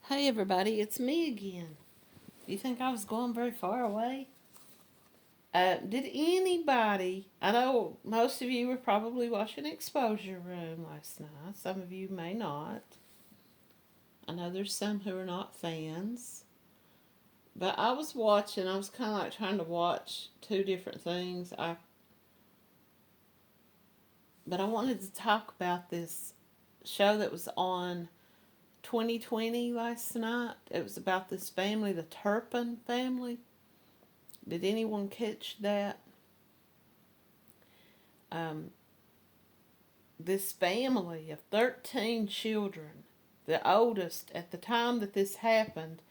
Hey everybody, it's me again. You think I was going very far away? Did anybody, I know most of you were probably watching Exposure Room last night. Some of you may not. I know there's some who are not fans. But I was watching, I was kind of like trying to watch two different things. But I wanted to talk about this show that was on 2020 last night. It was about this family, the Turpin family. Did anyone catch that? Um, this family of 13 children, the oldest, at the time that this happened,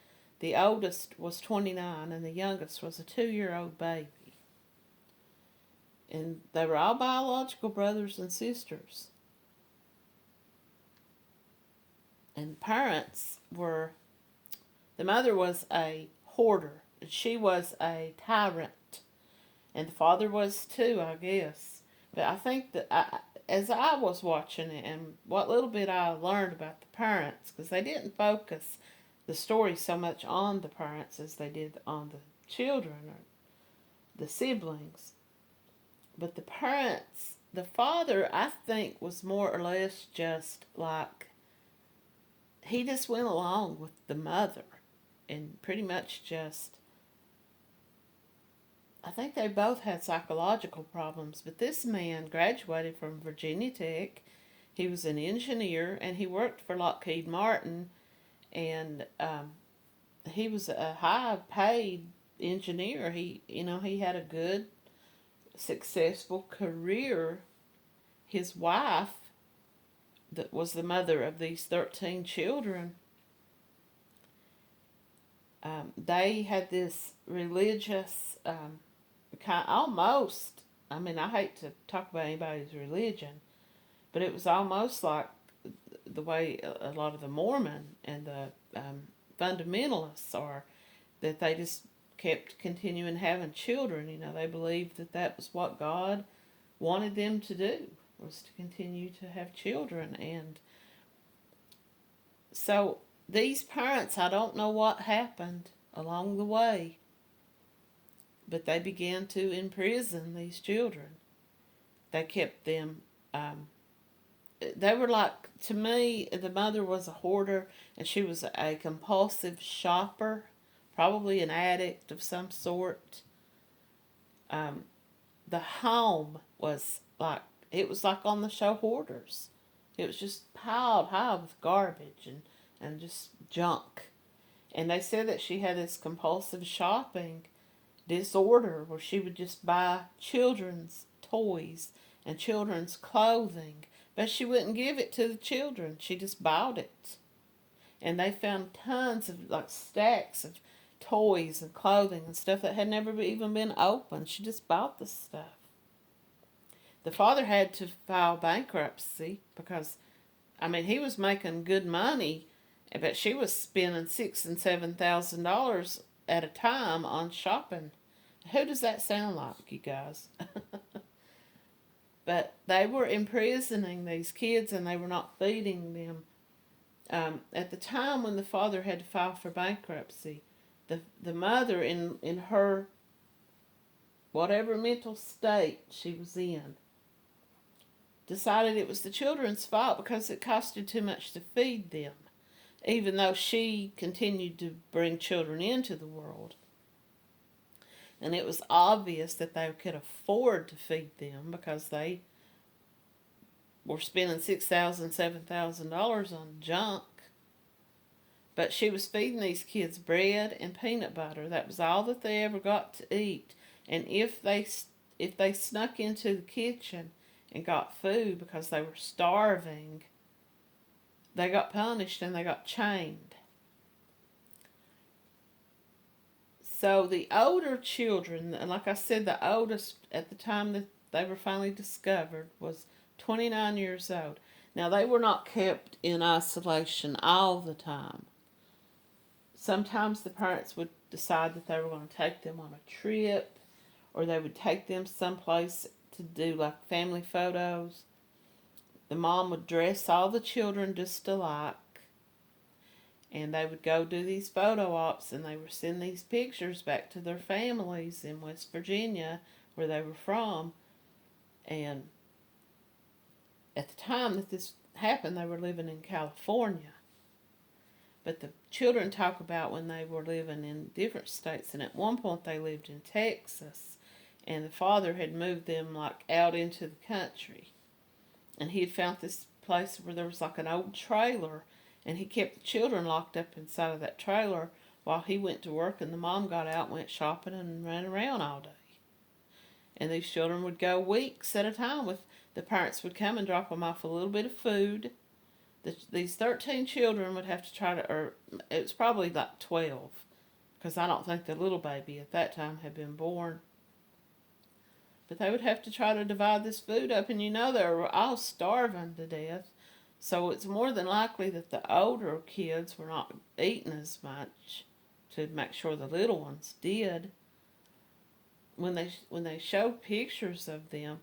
the oldest was 29 and the youngest was a 2-year-old baby. And they were all biological brothers and sisters. And the parents were, the mother was a hoarder. She was a tyrant. And the father was too, I guess. But I think that as I was watching it and what little bit I learned about the parents, because they didn't focus the story so much on the parents as they did on the children or the siblings. But the parents, the father, I think, was more or less just like, he just went along with the mother and pretty much just, I think they both had psychological problems, but this man graduated from Virginia Tech. He was an engineer and he worked for Lockheed Martin, and he was a high paid engineer. He had a good, successful career. His wife, that was the mother of these 13 children, they had this religious almost, I hate to talk about anybody's religion, but it was almost like the way a lot of the Mormon and the fundamentalists are, that they just kept continuing having children. They believed that that was what God wanted them to do, was to continue to have children. And so these parents, I don't know what happened along the way, but they began to imprison these children. They kept them, they were like, to me, the mother was a hoarder and she was a compulsive shopper, probably an addict of some sort. Um, the home was like, it was like on the show Hoarders. It was just piled high with garbage and just junk. And they said that she had this compulsive shopping disorder where she would just buy children's toys and children's clothing, but she wouldn't give it to the children. She just bought it. And they found tons of, like, stacks of toys and clothing and stuff that had never even been opened. She just bought the stuff. The father had to file bankruptcy because, he was making good money, but she was spending $6,000 and $7,000 at a time on shopping. Who does that sound like, you guys? But they were imprisoning these kids and they were not feeding them. At the time when the father had to file for bankruptcy, the mother, in her whatever mental state she was in, decided it was the children's fault because it costed too much to feed them, even though she continued to bring children into the world. And it was obvious that they could afford to feed them because they were spending $6,000, $7,000 on junk. But she was feeding these kids bread and peanut butter. That was all that they ever got to eat. And if they snuck into the kitchen and got food because they were starving, they got punished and they got chained. So the older children, and like I said, the oldest at the time that they were finally discovered was 29 years old. Now, they were not kept in isolation all the time. Sometimes the parents would decide that they were going to take them on a trip, or they would take them someplace to do like family photos. The mom would dress all the children just alike, And they would go do these photo ops, and they would send these pictures back to their families in West Virginia, where they were from. And at the time that this happened, they were living in California. But the children talk about when they were living in different states, and at one point they lived in Texas, and the father had moved them like out into the country. And he had found this place where there was like an old trailer, and he kept the children locked up inside of that trailer while he went to work, and the mom got out and went shopping and ran around all day. And these children would go weeks at a time. With the parents would come and drop them off a little bit of food. These 13 children would have to try to, or it was probably like 12, because I don't think the little baby at that time had been born. But they would have to try to divide this food up, and they were all starving to death. So it's more than likely that the older kids were not eating as much to make sure the little ones did. When they showed pictures of them,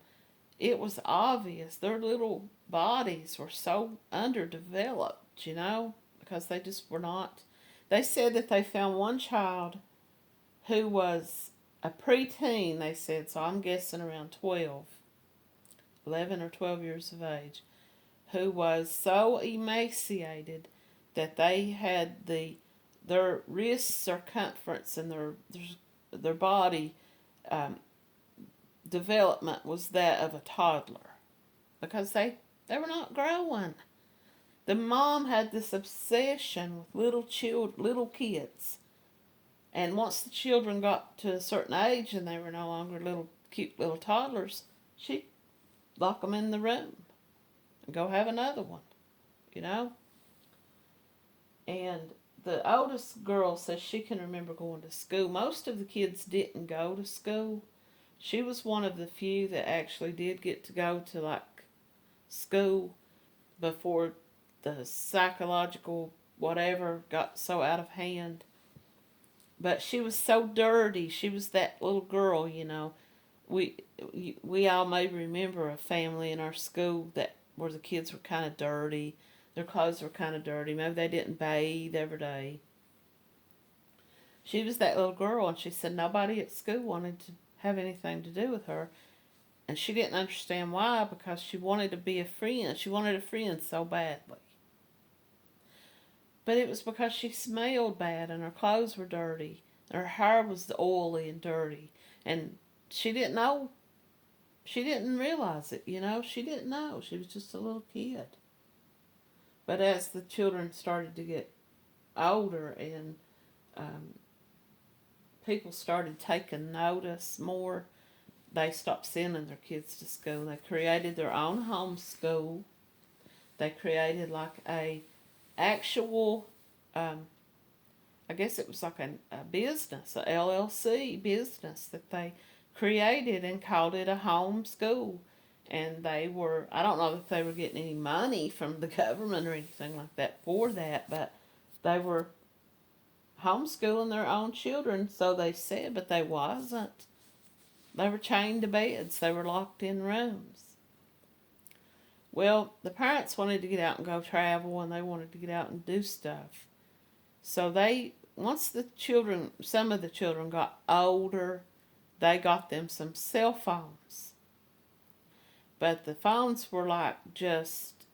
it was obvious their little bodies were so underdeveloped, because they just were not. They said that they found one child who was a preteen, they said, so I'm guessing around 11 or 12 years of age, who was so emaciated that they had their wrist circumference and their body development was that of a toddler, because they were not growing. The mom had this obsession with little kids, and once the children got to a certain age and they were no longer cute little toddlers, she'd lock them in the room and go have another one, And the oldest girl says she can remember going to school. Most of the kids didn't go to school. She was one of the few that actually did get to go to school before the psychological whatever got so out of hand. But she was so dirty. She was that little girl, We all may remember a family in our school where the kids were kind of dirty. Their clothes were kind of dirty. Maybe they didn't bathe every day. She was that little girl, and she said nobody at school wanted to have anything to do with her. And she didn't understand why, because she wanted to be a friend. She wanted a friend so badly. But it was because she smelled bad, and her clothes were dirty. Her hair was oily and dirty. And she didn't know. She didn't realize it, She didn't know. She was just a little kid. But as the children started to get older and people started taking notice more, they stopped sending their kids to school. They created their own homeschool. They created a actual, I guess it was like a business, a LLC business that they created and called it a home school. And they were, I don't know if they were getting any money from the government or anything like that for that, but they were homeschooling their own children, so they said, but they wasn't. They were chained to beds. They were locked in rooms. Well, the parents wanted to get out and go travel, and they wanted to get out and do stuff. So once some of the children got older, they got them some cell phones. But the phones were just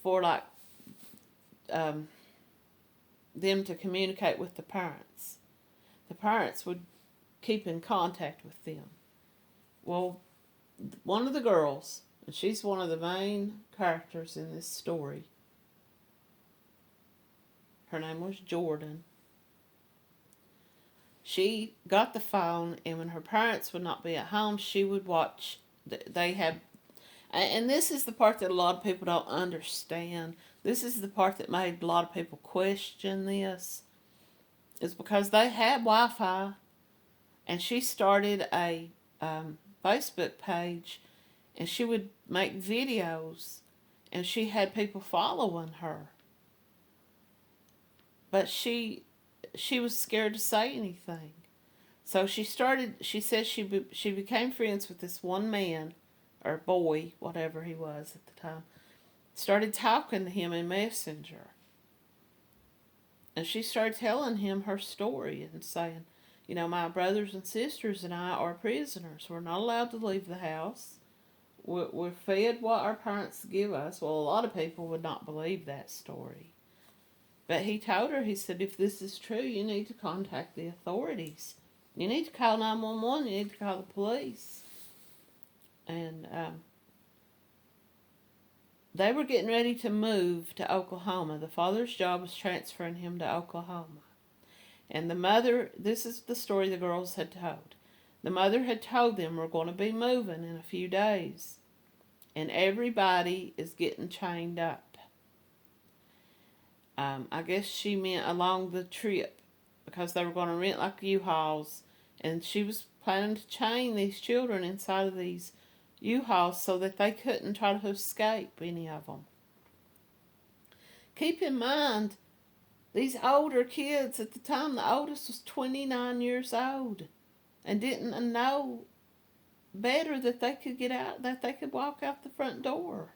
for them to communicate with the parents. The parents would keep in contact with them. Well, one of the girls, and she's one of the main characters in this story, her name was Jordan. She got the phone, and when her parents would not be at home, she would watch. And this is the part that a lot of people don't understand. This is the part that made a lot of people question this. Is because they had Wi-Fi, and she started a Facebook page, and she would make videos, and she had people following her. But she was scared to say anything. So she says she became friends with this one man, or boy, whatever he was at the time. started talking to him in Messenger. And she started telling him her story and saying, you know, my brothers and sisters and I are prisoners. We're not allowed to leave the house. We're fed what our parents give us. Well, a lot of people would not believe that story. But he told her, he said, if this is true, you need to contact the authorities. You need to call 911. You need to call the police. And they were getting ready to move to Oklahoma. The father's job was transferring him to Oklahoma. And the mother, this is the story the girls had told. The mother had told them, we're going to be moving in a few days. And everybody is getting chained up. I guess she meant along the trip, because they were going to rent like U-Hauls, and she was planning to chain these children inside of these U-Hauls so that they couldn't try to escape, any of them. Keep in mind, these older kids at the time, the oldest was 29 years old and didn't know better that they could get out, that they could walk out the front door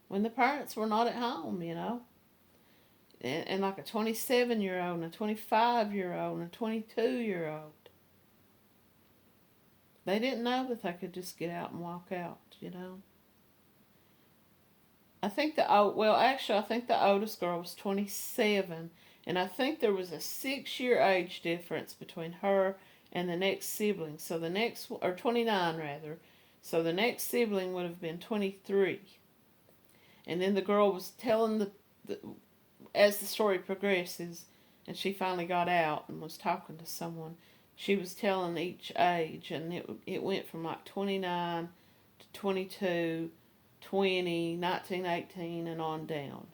when the parents were not at home, you know. And like a 27-year-old and a 25-year-old and a 22-year-old. They didn't know that they could just get out and walk out, you know. I think the oldest girl was 27, and I think there was a 6-year age difference between her and the next sibling. So the next, or 29 rather, so the next sibling would have been 23. And then the girl was telling as the story progresses, and she finally got out and was talking to someone, she was telling each age, and it went from like 29 to 22, 20, 19, 18, and on down.